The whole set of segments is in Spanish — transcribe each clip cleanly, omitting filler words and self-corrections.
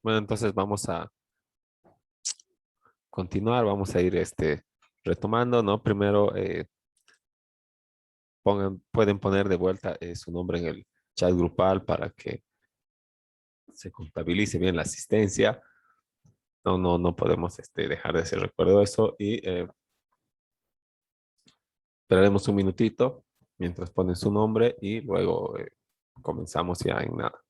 Bueno, entonces vamos a continuar, vamos a ir retomando, ¿no? Primero pueden poner de vuelta su nombre en el chat grupal para que se contabilice bien la asistencia. No podemos dejar de hacer recuerdo eso y esperaremos un minutito mientras ponen su nombre y luego comenzamos ya en nada.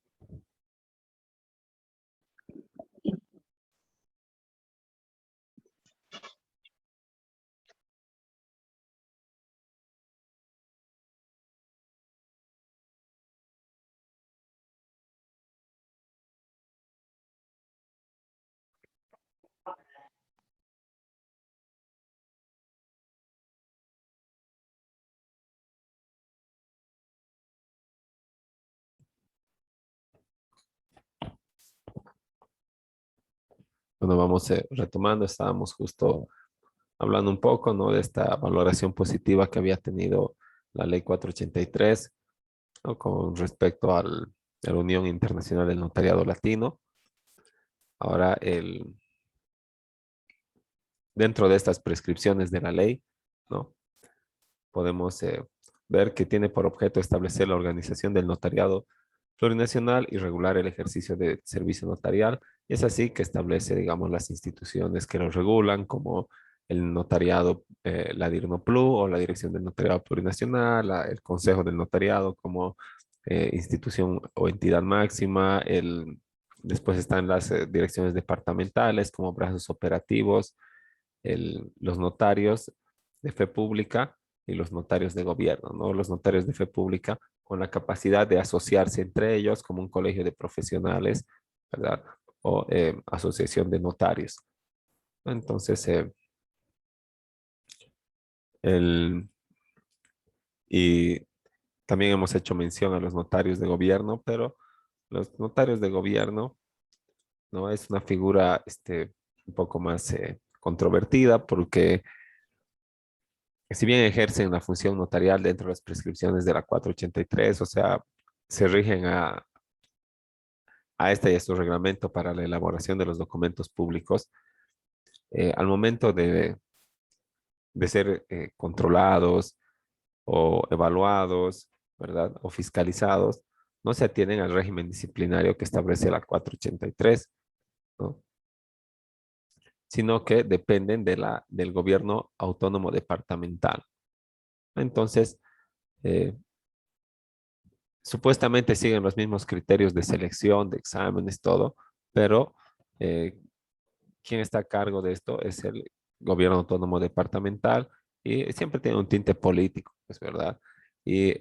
Bueno, vamos retomando, estábamos justo hablando un poco, ¿no? De esta valoración positiva que había tenido la ley 483, ¿no? Con respecto a la Unión Internacional del Notariado Latino. Ahora, dentro de estas prescripciones de la ley, ¿no? Podemos ver que tiene por objeto establecer la organización del notariado plurinacional y regular el ejercicio de servicio notarial. Y es así que establece, digamos, las instituciones que lo regulan, como el notariado, la DIRNOPLU o la Dirección del Notariado Plurinacional, el Consejo del Notariado como institución o entidad máxima. Después están las direcciones departamentales como brazos operativos, los notarios de fe pública y los notarios de gobierno, ¿no? Los notarios de fe pública con la capacidad de asociarse entre ellos como un colegio de profesionales, ¿verdad? O asociación de notarios. Entonces, el, y también hemos hecho mención a los notarios de gobierno, pero los notarios de gobierno, ¿no? Es una figura un poco más controvertida porque si bien ejercen la función notarial dentro de las prescripciones de la 483, o sea, se rigen a esta y a su reglamento para la elaboración de los documentos públicos, al momento de ser controlados o evaluados, ¿verdad? O fiscalizados, no se atienen al régimen disciplinario que establece la 483, ¿no? Sino que dependen del gobierno autónomo departamental. Entonces, eh, supuestamente siguen los mismos criterios de selección, de exámenes, todo, pero eh, quien está a cargo de esto es el gobierno autónomo departamental y siempre tiene un tinte político, es verdad. Y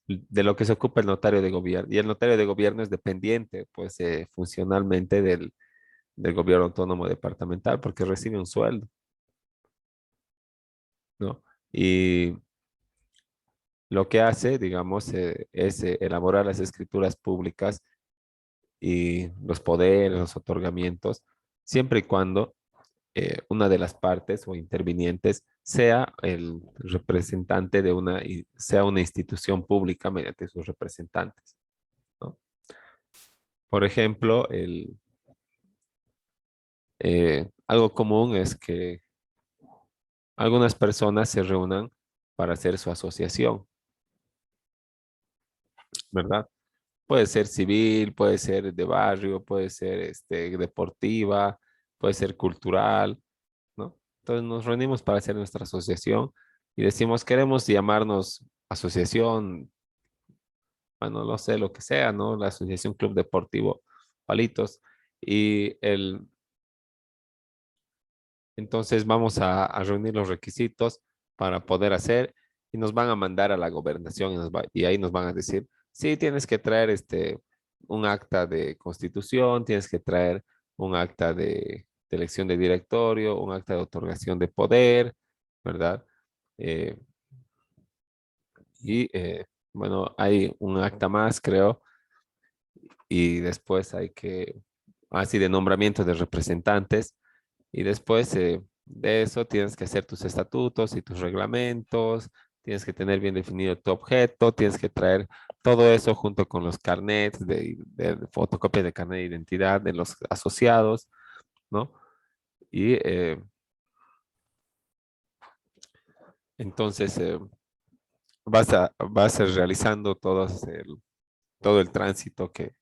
de lo que se ocupa el notario de gobierno. Y el notario de gobierno es dependiente, pues, funcionalmente del gobierno autónomo departamental porque recibe un sueldo, ¿no? Y lo que hace, digamos, es elaborar las escrituras públicas y los poderes, los otorgamientos, siempre y cuando una de las partes o intervinientes sea el representante sea una institución pública mediante sus representantes, ¿no? Por ejemplo, algo común es que algunas personas se reúnan para hacer su asociación, ¿verdad? Puede ser civil, puede ser de barrio, puede ser deportiva, puede ser cultural, ¿no? Entonces nos reunimos para hacer nuestra asociación y decimos, queremos llamarnos asociación, bueno, no sé, lo que sea, ¿no? La Asociación Club Deportivo Palitos. Y entonces vamos a reunir los requisitos para poder hacer y nos van a mandar a la gobernación y ahí nos van a decir, sí, tienes que traer un acta de constitución, tienes que traer un acta de elección de directorio, un acta de otorgación de poder, ¿verdad? Eh, bueno, hay un acta más, creo, y después así de nombramiento de representantes, y después de eso tienes que hacer tus estatutos y tus reglamentos, tienes que tener bien definido tu objeto, tienes que traer Todo eso junto con los carnets de fotocopia de carnet de identidad de los asociados, ¿no? Y entonces vas a realizando todo el tránsito que,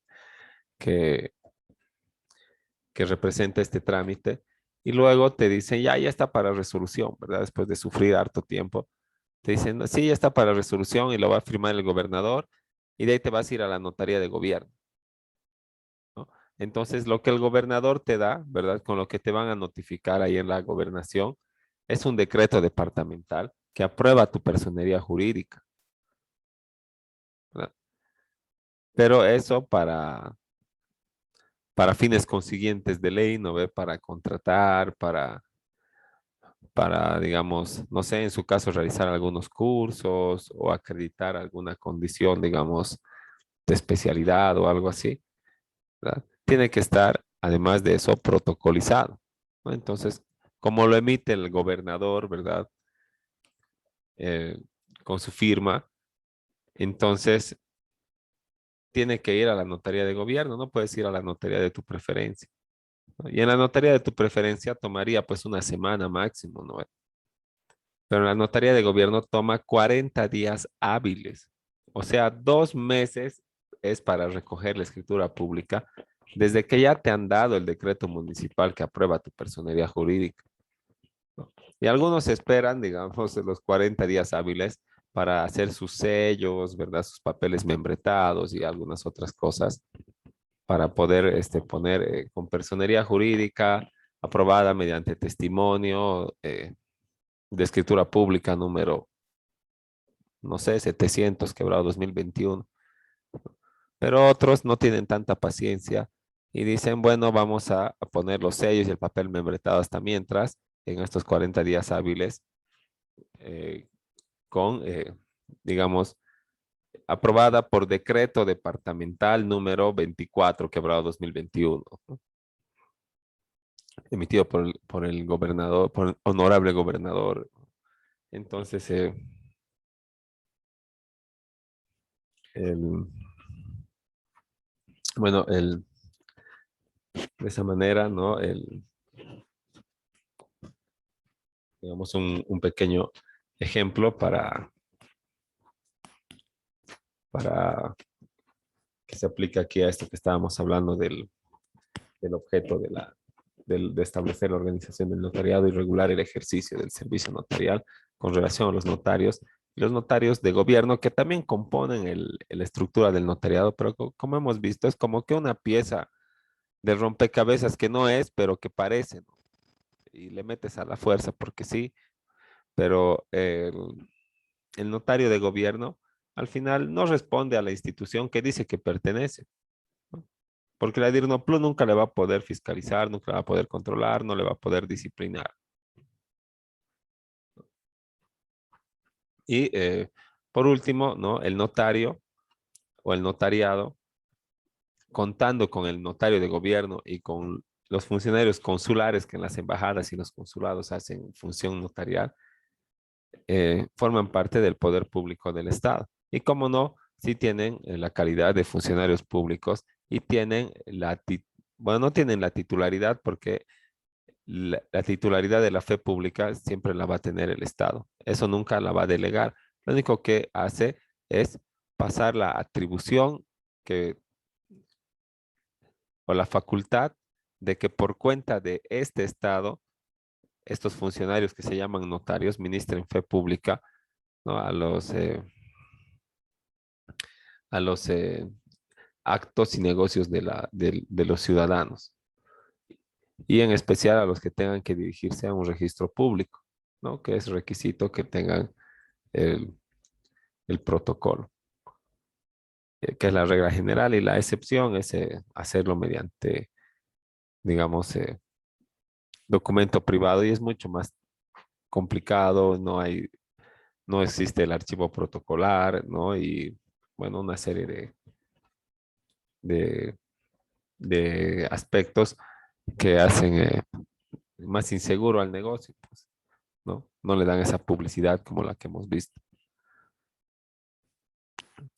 que representa este trámite y luego te dicen, ya está para resolución, ¿verdad? Después de sufrir harto tiempo, te dicen, "No, sí, ya está para resolución y lo va a firmar el gobernador y de ahí te vas a ir a la notaría de gobierno, ¿no? Entonces, lo que el gobernador te da, ¿verdad? Con lo que te van a notificar ahí en la gobernación, es un decreto departamental que aprueba tu personería jurídica, ¿verdad? Pero eso para fines consiguientes de ley, ¿no ve? Para contratar, digamos, no sé, en su caso, realizar algunos cursos o acreditar alguna condición, digamos, de especialidad o algo así, ¿verdad? Tiene que estar, además de eso, protocolizado, ¿no? Entonces, como lo emite el gobernador, ¿verdad? Eh, con su firma, entonces tiene que ir a la notaría de gobierno, no puedes ir a la notaría de tu preferencia, ¿no? Y en la notaría de tu preferencia tomaría pues una semana máximo, ¿no? Pero la notaría de gobierno toma 40 días hábiles. O sea, 2 meses es para recoger la escritura pública desde que ya te han dado el decreto municipal que aprueba tu personería jurídica, ¿no? Y algunos esperan, digamos, los 40 días hábiles para hacer sus sellos, ¿verdad? Sus papeles membretados y algunas otras cosas para poder poner con personería jurídica aprobada mediante testimonio de escritura pública número, no sé, 700 quebrado 2021. Pero otros no tienen tanta paciencia y dicen, bueno, vamos a poner los sellos y el papel membretado hasta mientras, en estos 40 días hábiles, eh, con, digamos, aprobada por decreto departamental número 24 quebrado 2021, ¿no? Emitido por el gobernador, por el honorable gobernador. Entonces, el, bueno, de esa manera, ¿no? Digamos, un pequeño ejemplo para que se aplique aquí a esto que estábamos hablando del objeto de establecer la organización del notariado y regular el ejercicio del servicio notarial con relación a los notarios y los notarios de gobierno que también componen la estructura del notariado, pero como hemos visto, es como que una pieza de rompecabezas que no es, pero que parece, ¿no? Y le metes a la fuerza porque sí, pero el notario de gobierno al final no responde a la institución que dice que pertenece, ¿no? Porque la DIRNOPLU nunca le va a poder fiscalizar, nunca le va a poder controlar, no le va a poder disciplinar. Y por último, ¿no? El notario o el notariado, contando con el notario de gobierno y con los funcionarios consulares que en las embajadas y los consulados hacen función notarial, forman parte del poder público del Estado. Y como no, sí tienen la calidad de funcionarios públicos y tienen bueno, no tienen la titularidad porque la titularidad de la fe pública siempre la va a tener el Estado. Eso nunca la va a delegar. Lo único que hace es pasar la atribución que, o la facultad de que por cuenta de este Estado, estos funcionarios que se llaman notarios ministren fe pública, ¿no? A los actos y negocios de los ciudadanos y en especial a los que tengan que dirigirse a un registro público, ¿no? Que es requisito que tengan el, el protocolo, que es la regla general y la excepción es hacerlo mediante, digamos, documento privado y es mucho más complicado, no existe el archivo protocolar, ¿no? Y bueno, una serie de, de aspectos que hacen más inseguro al negocio, pues, ¿no? No le dan esa publicidad como la que hemos visto.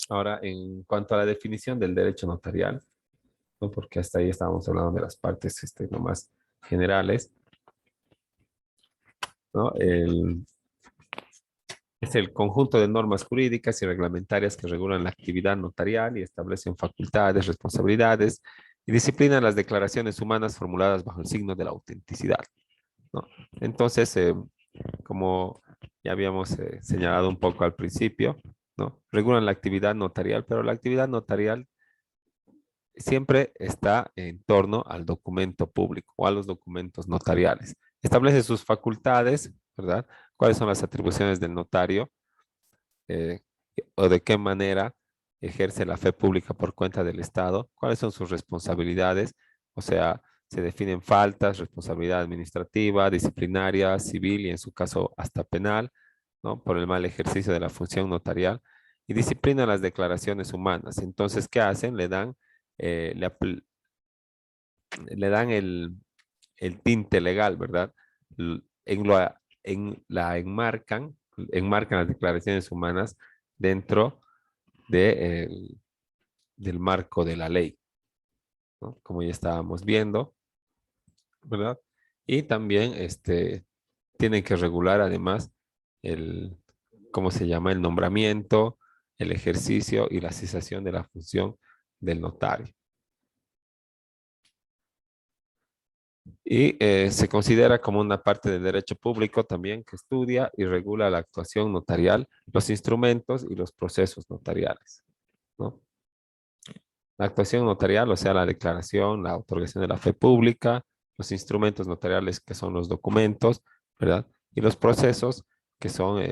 Ahora, en cuanto a la definición del derecho notarial, ¿no? Porque hasta ahí estábamos hablando de las partes nomás generales, ¿no? Es el conjunto de normas jurídicas y reglamentarias que regulan la actividad notarial y establecen facultades, responsabilidades y disciplinan las declaraciones humanas formuladas bajo el signo de la autenticidad, ¿no? Entonces, como ya habíamos señalado un poco al principio, ¿no? Regulan la actividad notarial, pero la actividad notarial siempre está en torno al documento público o a los documentos notariales. Establece sus facultades, ¿verdad? ¿Cuáles son las atribuciones del notario? eh, o de qué manera ejerce la fe pública por cuenta del Estado, cuáles son sus responsabilidades, o sea, se definen faltas, responsabilidad administrativa, disciplinaria, civil y en su caso hasta penal, ¿no? Por el mal ejercicio de la función notarial y disciplina las declaraciones humanas. Entonces, ¿qué hacen? Eh, le, le dan el tinte legal, ¿verdad? La enmarcan las declaraciones humanas dentro de, del marco de la ley, ¿no? Como ya estábamos viendo, ¿verdad? Y también tienen que regular además el, ¿cómo se llama? El nombramiento, el ejercicio y la cesación de la función del notario. Y se considera como una parte del derecho público también que estudia y regula la actuación notarial, los instrumentos y los procesos notariales, ¿no? La actuación notarial, o sea, la declaración, la otorgación de la fe pública, los instrumentos notariales que son los documentos, ¿verdad? Y los procesos que son,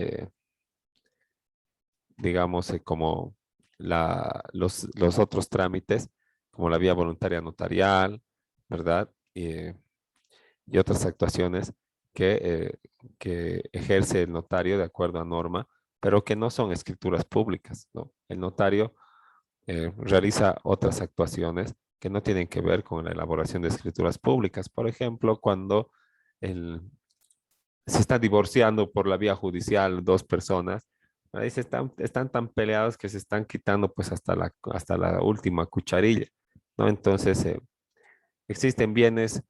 digamos, como los otros trámites, como la vía voluntaria notarial, ¿verdad? Y otras actuaciones que ejerce el notario de acuerdo a norma, pero que no son escrituras públicas, ¿no? El notario realiza otras actuaciones que no tienen que ver con la elaboración de escrituras públicas. Por ejemplo, cuando el, se está divorciando por la vía judicial dos personas, ahí están tan peleados que se están quitando pues hasta la última cucharilla, ¿no? Entonces, existen bienes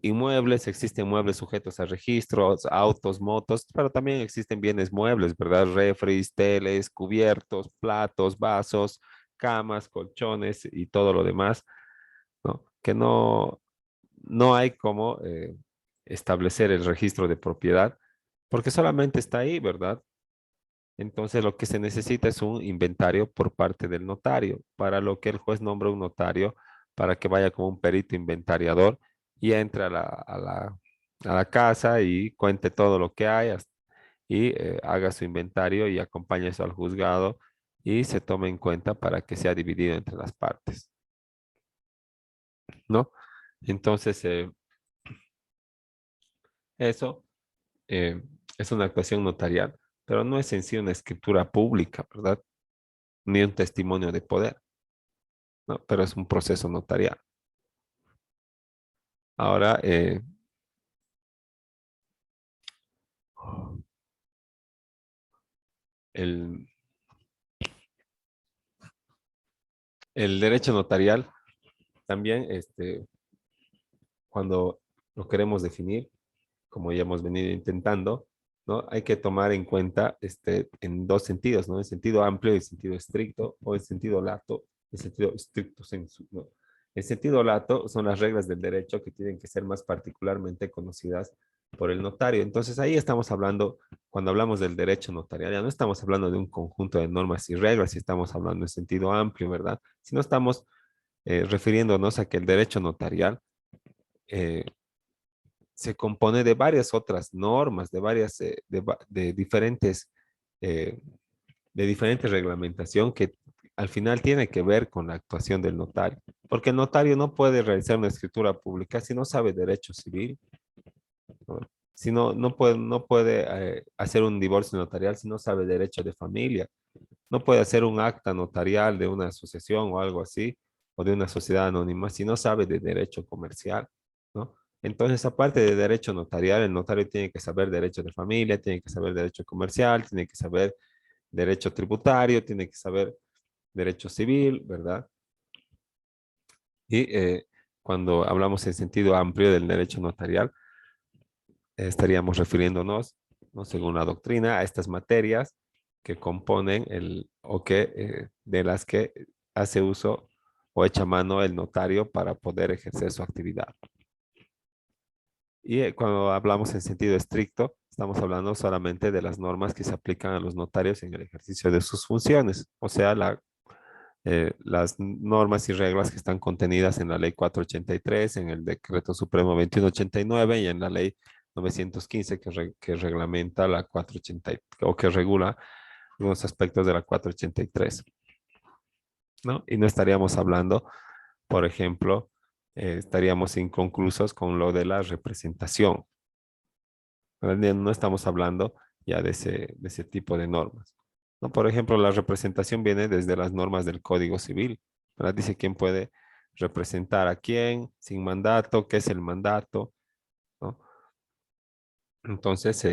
inmuebles, existen muebles sujetos a registros, autos, motos, pero también existen bienes muebles, ¿verdad? Refris, teles, cubiertos, platos, vasos, camas, colchones y todo lo demás, ¿no? Que no hay como establecer el registro de propiedad, porque solamente está ahí, ¿verdad? Entonces lo que se necesita es un inventario por parte del notario, para lo que el juez nombra un notario para que vaya como un perito inventariador y entre a la casa y cuente todo lo que hay y haga su inventario y acompañe eso al juzgado y se tome en cuenta para que sea dividido entre las partes, ¿no? Entonces, eso es una actuación notarial, pero no es en sí una escritura pública, ¿verdad? Ni un testimonio de poder, ¿no? Pero es un proceso notarial. Ahora, el, el derecho notarial también, cuando lo queremos definir, como ya hemos venido intentando, ¿no? Hay que tomar en cuenta en dos sentidos, ¿no? En sentido amplio y en sentido estricto, o en sentido lato, en sentido estricto sensu, ¿no? En sentido lato son las reglas del derecho que tienen que ser más particularmente conocidas por el notario. Entonces ahí estamos hablando, cuando hablamos del derecho notarial, ya no estamos hablando de un conjunto de normas y reglas, si estamos hablando en sentido amplio, ¿verdad? Sino estamos refiriéndonos a que el derecho notarial eh, se compone de varias otras normas, de varias, eh, de diferentes reglamentación que al final tiene que ver con la actuación del notario. Porque el notario no puede realizar una escritura pública si no sabe derecho civil, ¿no? Si no puede hacer un divorcio notarial si no sabe derecho de familia. No puede hacer un acta notarial de una asociación o algo así, o de una sociedad anónima, si no sabe de derecho comercial, ¿no? Entonces, aparte de derecho notarial, el notario tiene que saber derecho de familia, tiene que saber derecho comercial, tiene que saber derecho tributario, tiene que saber derecho civil, ¿verdad? Y cuando hablamos en sentido amplio del derecho notarial, estaríamos refiriéndonos, ¿no? Según la doctrina, a estas materias que componen o que de las que hace uso o echa mano el notario para poder ejercer su actividad. Y cuando hablamos en sentido estricto, estamos hablando solamente de las normas que se aplican a los notarios en el ejercicio de sus funciones, o sea, las normas y reglas que están contenidas en la Ley 483, en el Decreto Supremo 2189 y en la Ley 915 que reglamenta la 480 o que regula algunos aspectos de la 483, ¿no? Y no estaríamos hablando, por ejemplo, estaríamos inconclusos con lo de la representación. No estamos hablando ya de ese tipo de normas, ¿no? Por ejemplo, la representación viene desde las normas del Código Civil, ¿verdad? Dice quién puede representar a quién sin mandato, qué es el mandato, ¿no? Entonces,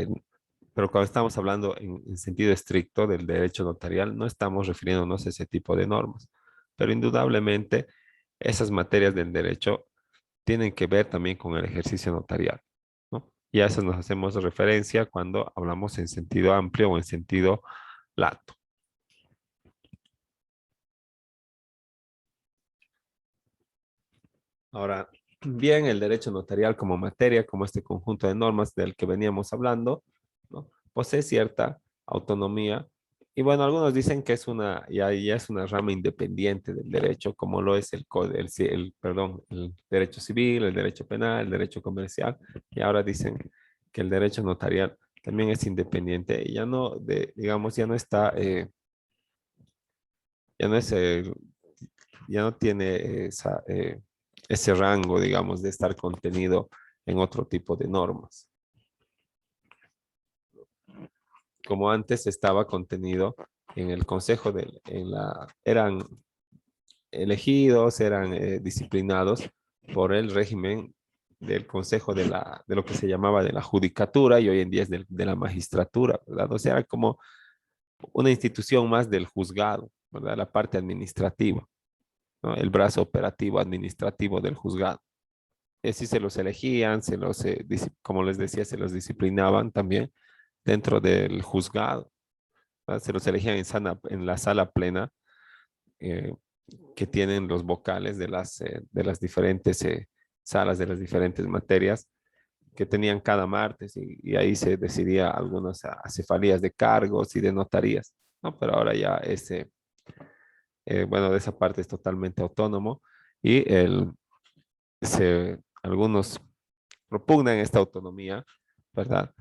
pero cuando estamos hablando en sentido estricto del derecho notarial, no estamos refiriéndonos a ese tipo de normas. Pero indudablemente, esas materias del derecho tienen que ver también con el ejercicio notarial, ¿no? Y a eso nos hacemos referencia cuando hablamos en sentido amplio o en sentido lato. Ahora, bien, el derecho notarial como materia, como este conjunto de normas del que veníamos hablando, ¿no? Posee cierta autonomía. Y bueno, algunos dicen que es ya es una rama independiente del derecho, como lo es perdón, el derecho civil, el derecho penal, el derecho comercial. Y ahora dicen que el derecho notarial también es independiente y ya no, digamos, ya no está, ya no es ya no tiene ese rango, digamos, de estar contenido en otro tipo de normas. Como antes estaba contenido en el consejo eran elegidos, eran disciplinados por el régimen del consejo de lo que se llamaba de la judicatura y hoy en día es de la magistratura, ¿verdad? O sea, era como una institución más del juzgado, ¿verdad? La parte administrativa, ¿no? El brazo operativo administrativo del juzgado. Sí se los elegían, como les decía, se los disciplinaban también dentro del juzgado, ¿verdad? Se los elegían en la sala plena eh, que tienen los vocales de las diferentes salas, de las diferentes materias que tenían cada martes y ahí se decidía algunas acefalías de cargos y de notarías, ¿no? Pero ahora ya bueno, de esa parte es totalmente autónomo y algunos propugnan esta autonomía, ¿verdad?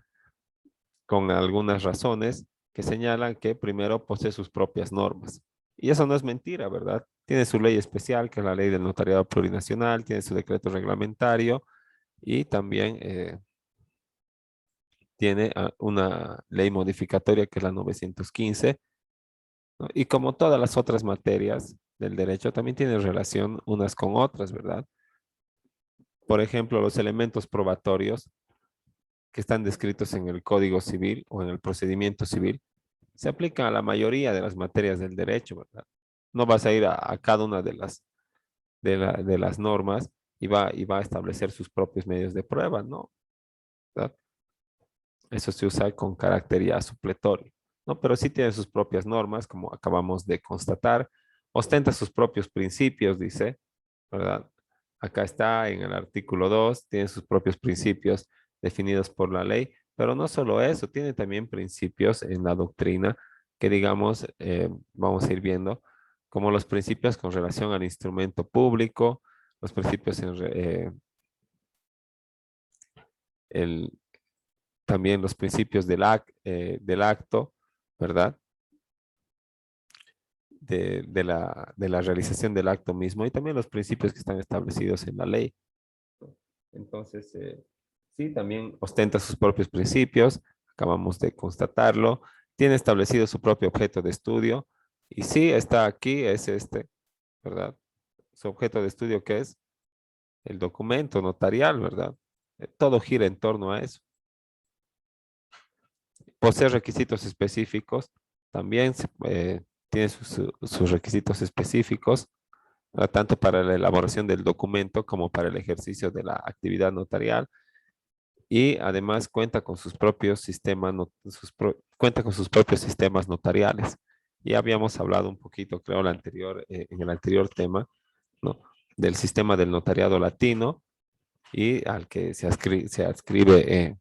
Con algunas razones que señalan que primero posee sus propias normas. Y eso no es mentira, ¿verdad? Tiene su ley especial, que es la ley del notariado plurinacional, tiene su decreto reglamentario y también tiene una ley modificatoria que es la 915, ¿no? Y como todas las otras materias del derecho, también tiene relación unas con otras, ¿verdad? Por ejemplo, los elementos probatorios que están descritos en el Código Civil o en el procedimiento civil se aplican a la mayoría de las materias del derecho, ¿verdad? No vas a ir a cada una de las normas y va a establecer sus propios medios de prueba, ¿no? ¿Verdad? Eso se usa con carácter ya supletorio, ¿no? Pero sí tiene sus propias normas, como acabamos de constatar. Ostenta sus propios principios, dice, ¿verdad? Acá está en el artículo 2, tiene sus propios principios definidos por la ley, pero no solo eso, tiene también principios en la doctrina que digamos, vamos a ir viendo, como los principios con relación al instrumento público, los principios el, también los principios del acto, ¿verdad? De la realización del acto mismo y también los principios que están establecidos en la ley. Entonces, sí, también ostenta sus propios principios, acabamos de constatarlo, tiene establecido su propio objeto de estudio y sí, está aquí, es este, ¿verdad? Su objeto de estudio que es el documento notarial, ¿verdad? Todo gira en torno a eso. Posee requisitos específicos también tiene sus requisitos específicos, tanto para la elaboración del documento como para el ejercicio de la actividad notarial. Y además cuenta con sus propios sistemas, cuenta con sus propios sistemas notariales. Ya habíamos hablado un poquito, creo, en el anterior tema, ¿no? Del sistema del notariado latino y al que se adscribe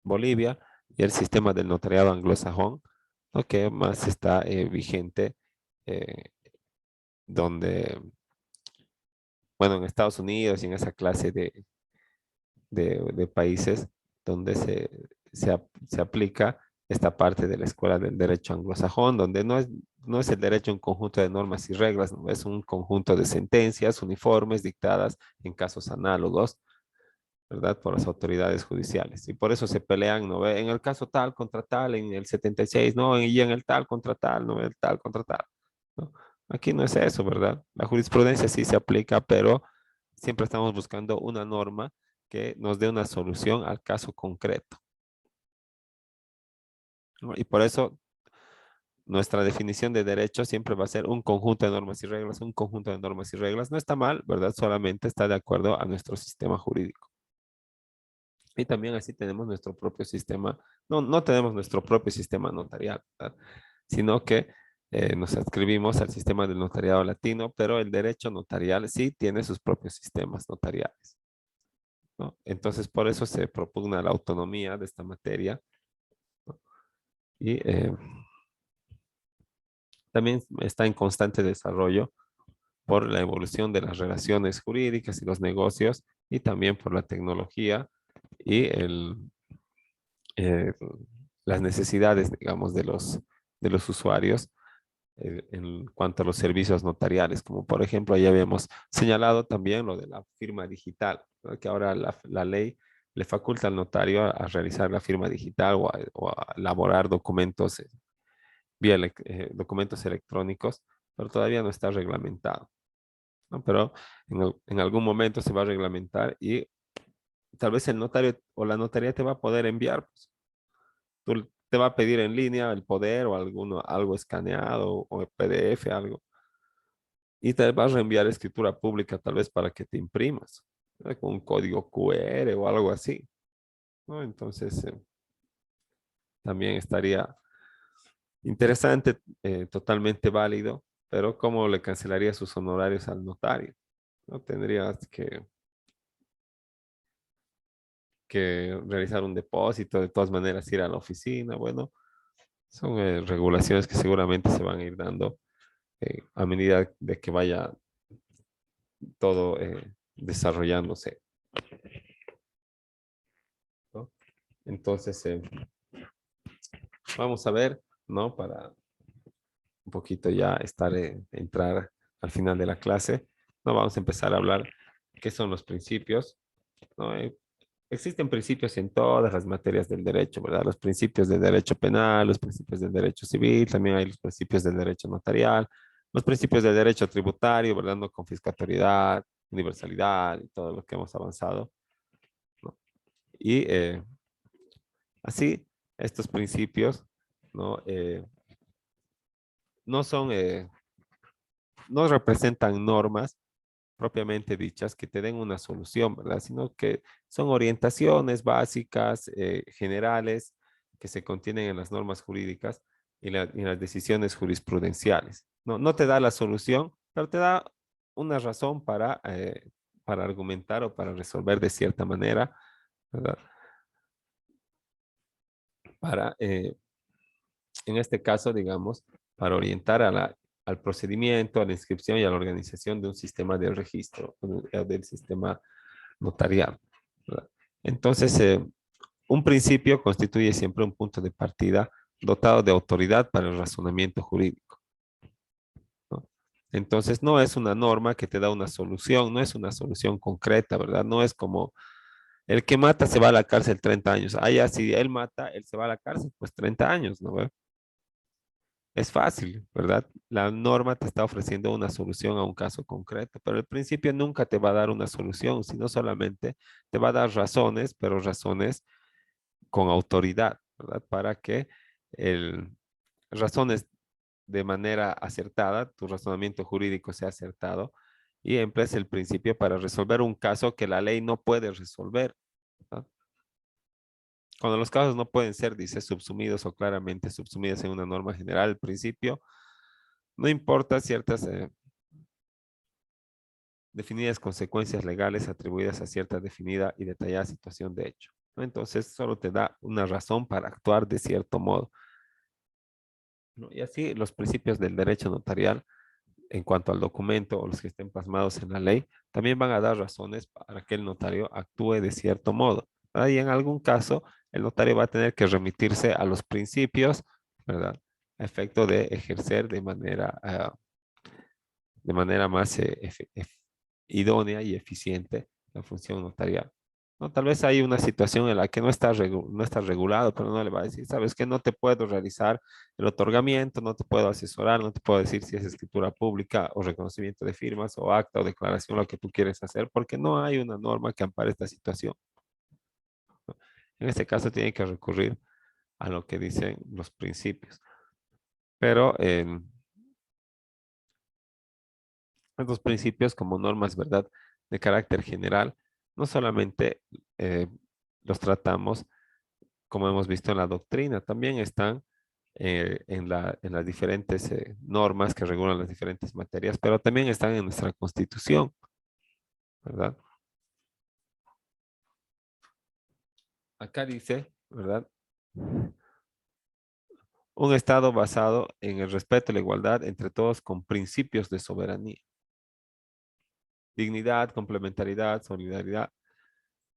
Bolivia, y el sistema del notariado anglosajón, ¿no? Que más está vigente, eh, donde, bueno, en Estados Unidos y en esa clase de países donde se aplica esta parte de la escuela del derecho anglosajón, donde no es el derecho un conjunto de normas y reglas, no es un conjunto de sentencias uniformes dictadas en casos análogos, ¿verdad? Por las autoridades judiciales. Y por eso se pelean, ¿no? En el caso tal contra tal, en el 76, ¿no? Y en el tal contra tal, ¿no? El tal contra tal, ¿no? Aquí no es eso, ¿verdad? La jurisprudencia sí se aplica, pero siempre estamos buscando una norma que nos dé una solución al caso concreto, ¿no? Y por eso nuestra definición de derecho siempre va a ser un conjunto de normas y reglas, un conjunto de normas y reglas. No está mal, ¿verdad? Solamente está de acuerdo a nuestro sistema jurídico. Y también así tenemos nuestro propio sistema, no tenemos nuestro propio sistema notarial, ¿verdad? Sino que nos adscribimos al sistema del notariado latino, pero el derecho notarial sí tiene sus propios sistemas notariales, ¿no? Entonces, por eso se propugna la autonomía de esta materia, ¿no? Y también está en constante desarrollo por la evolución de las relaciones jurídicas y los negocios, y también por la tecnología y eh, las necesidades, digamos, de los usuarios en cuanto a los servicios notariales, como por ejemplo, ya habíamos señalado también lo de la firma digital, ¿no? Que ahora la ley le faculta al notario a realizar la firma digital o a elaborar documentos documentos electrónicos, pero todavía no está reglamentado, ¿no? Pero en algún momento se va a reglamentar y tal vez el notario o la notaría te va a poder enviar, pues, te va a pedir en línea el poder o algo escaneado o PDF, algo, y te va a reenviar escritura pública tal vez para que te imprimas, ¿no? Con un código QR o algo así, ¿no? Entonces, también estaría interesante, totalmente válido, pero ¿cómo le cancelaría sus honorarios al notario? ¿No? Tendrías que realizar un depósito, de todas maneras ir a la oficina. Bueno, son regulaciones que seguramente se van a ir dando a medida de que vaya todo desarrollándose, ¿no? Entonces, vamos a ver, ¿no? Para un poquito ya entrar al final de la clase, ¿no? Vamos a empezar a hablar qué son los principios, ¿no? Existen principios en todas las materias del derecho, ¿verdad? Los principios del derecho penal, los principios del derecho civil, también hay los principios del derecho notarial, los principios del derecho tributario, ¿verdad? No confiscatoriedad, universalidad y todo lo que hemos avanzado, ¿no? Y así, estos principios, ¿no? No son, no representan normas propiamente dichas que te den una solución, ¿verdad? Sino que son orientaciones básicas, generales, que se contienen en las normas jurídicas y las decisiones jurisprudenciales. No te da la solución, pero te da una razón para argumentar o para resolver de cierta manera, ¿verdad? Para, en este caso, digamos, para orientar al procedimiento, a la inscripción y a la organización de un sistema de registro, del sistema notarial, ¿verdad? Entonces, un principio constituye siempre un punto de partida dotado de autoridad para el razonamiento jurídico, ¿no? Entonces, no es una norma que te da una solución, no es una solución concreta, ¿verdad? No es como el que mata se va a la cárcel 30 años. Ah, ya, si él mata, él se va a la cárcel, pues 30 años, ¿no? Es fácil, ¿verdad? La norma te está ofreciendo una solución a un caso concreto, pero el principio nunca te va a dar una solución, sino solamente te va a dar razones, pero razones con autoridad, ¿verdad? Para que el, razones de manera acertada, tu razonamiento jurídico sea acertado y emplees el principio para resolver un caso que la ley no puede resolver, ¿no? Cuando los casos no pueden ser, dice, subsumidos o claramente subsumidos en una norma general, el principio no importa ciertas definidas consecuencias legales atribuidas a cierta definida y detallada situación de hecho, ¿no? Entonces, solo te da una razón para actuar de cierto modo, ¿no? Y así los principios del derecho notarial en cuanto al documento o los que estén plasmados en la ley, también van a dar razones para que el notario actúe de cierto modo, ¿verdad? Y en algún caso, el notario va a tener que remitirse a los principios, ¿verdad? A efecto de ejercer de manera más idónea y eficiente la función notarial, ¿no? Tal vez hay una situación en la que no está regulado, pero no le va a decir, sabes que no te puedo realizar el otorgamiento, no te puedo asesorar, no te puedo decir si es escritura pública o reconocimiento de firmas o acta o declaración, lo que tú quieres hacer, porque no hay una norma que ampare esta situación. En este caso tiene que recurrir a lo que dicen los principios. Pero estos principios como normas, ¿verdad? De carácter general, no solamente eh, los tratamos como hemos visto en la doctrina, también están en las diferentes normas que regulan las diferentes materias, pero también están en nuestra Constitución, ¿verdad? Acá dice, ¿verdad? Un Estado basado en el respeto y la igualdad entre todos con principios de soberanía, dignidad, complementariedad, solidaridad,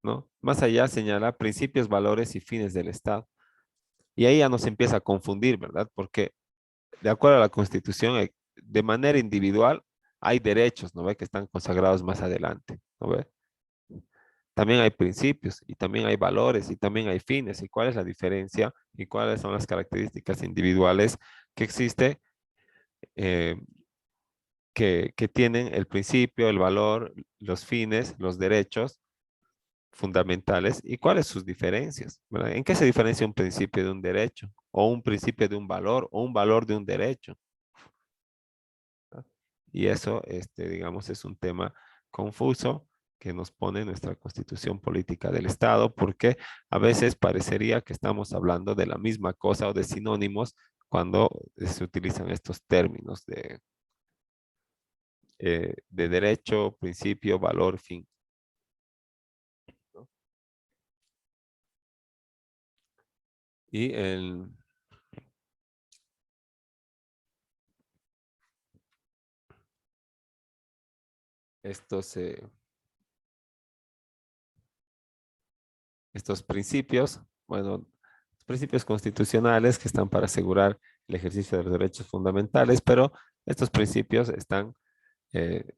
¿no? Más allá señala principios, valores y fines del Estado. Y ahí ya nos empieza a confundir, ¿verdad? Porque de acuerdo a la Constitución, de manera individual hay derechos, ¿no ve? Que están consagrados más adelante, ¿no ve? También hay principios y también hay valores y también hay fines. ¿Y cuál es la diferencia? ¿Y cuáles son las características individuales que existe, eh, que tienen el principio, el valor, los fines, los derechos fundamentales y cuáles sus diferencias? ¿Verdad? ¿En qué se diferencia un principio de un derecho o un principio de un valor o un valor de un derecho? Y eso, digamos, es un tema confuso que nos pone nuestra constitución política del Estado, porque a veces parecería que estamos hablando de la misma cosa o de sinónimos cuando se utilizan estos términos de derecho, principio, valor, fin, ¿no? Y estos, estos principios, bueno, principios constitucionales que están para asegurar el ejercicio de los derechos fundamentales, pero estos principios están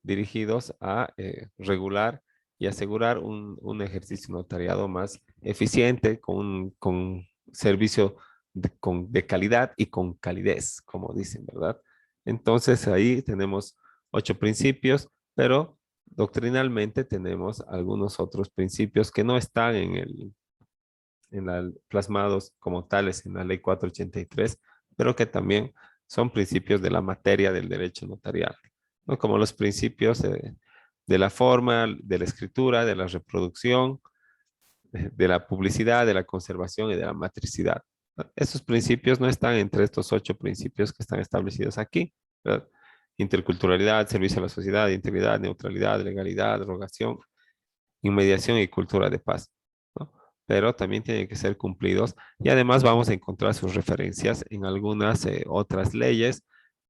dirigidos a regular y asegurar un ejercicio notariado más eficiente, con servicio de calidad y con calidez, como dicen, ¿verdad? Entonces ahí tenemos 8 principios, pero doctrinalmente tenemos algunos otros principios que no están plasmados como tales en la ley 483, pero que también son principios de la materia del derecho notarial, ¿no? Como los principios de la forma, de la escritura, de la reproducción, de la publicidad, de la conservación y de la matricidad, ¿no? Esos principios no están entre estos 8 principios que están establecidos aquí, ¿verdad? Interculturalidad, servicio a la sociedad, integridad, neutralidad, legalidad, rogación, inmediación y cultura de paz, ¿no? Pero también tienen que ser cumplidos y además vamos a encontrar sus referencias en algunas otras leyes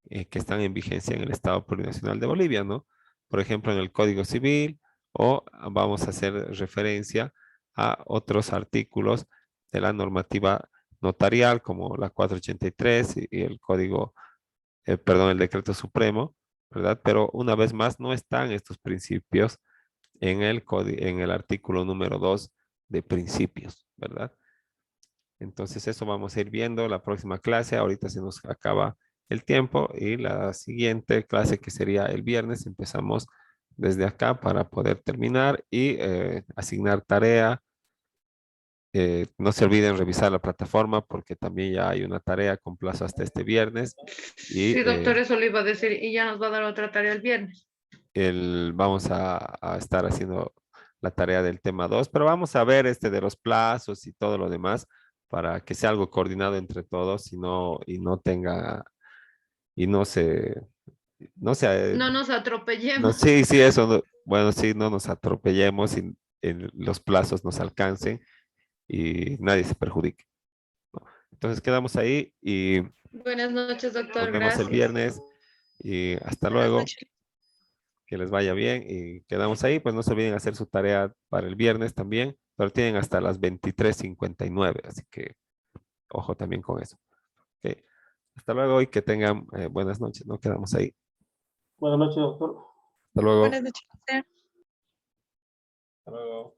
que están en vigencia en el Estado Plurinacional de Bolivia, ¿no? Por ejemplo, en el Código Civil o vamos a hacer referencia a otros artículos de la normativa notarial como la 483 y el Código, perdón, el Decreto Supremo, ¿verdad? Pero una vez más no están estos principios en el artículo número 2 de principios, ¿verdad? Entonces eso vamos a ir viendo la próxima clase. Ahorita se nos acaba el tiempo y la siguiente clase que sería el viernes empezamos desde acá para poder terminar y asignar tarea No se olviden revisar la plataforma porque también ya hay una tarea con plazo hasta este viernes y Sí, doctor, eso le iba a decir. Y ya nos va a dar otra tarea el viernes. vamos a estar haciendo la tarea del tema 2, pero vamos a ver este de los plazos y todo lo demás para que sea algo coordinado entre todos y no tenga, y no se, No nos no, atropellemos. sí, sí, eso, bueno, sí, no nos atropellemos y los plazos nos alcancen y nadie se perjudique. Entonces quedamos ahí y Buenas noches, nos doctor. vemos el Gracias. viernes y hasta Buenas luego, noches. que les vaya bien y quedamos ahí, pues no se olviden hacer su tarea para el viernes también, pero tienen hasta las 23:59, así que ojo también con eso. Ok. Hasta luego y que tengan buenas noches, ¿no? Quedamos ahí. Buenas noches, doctor. Hasta luego. Buenas noches. Hasta luego.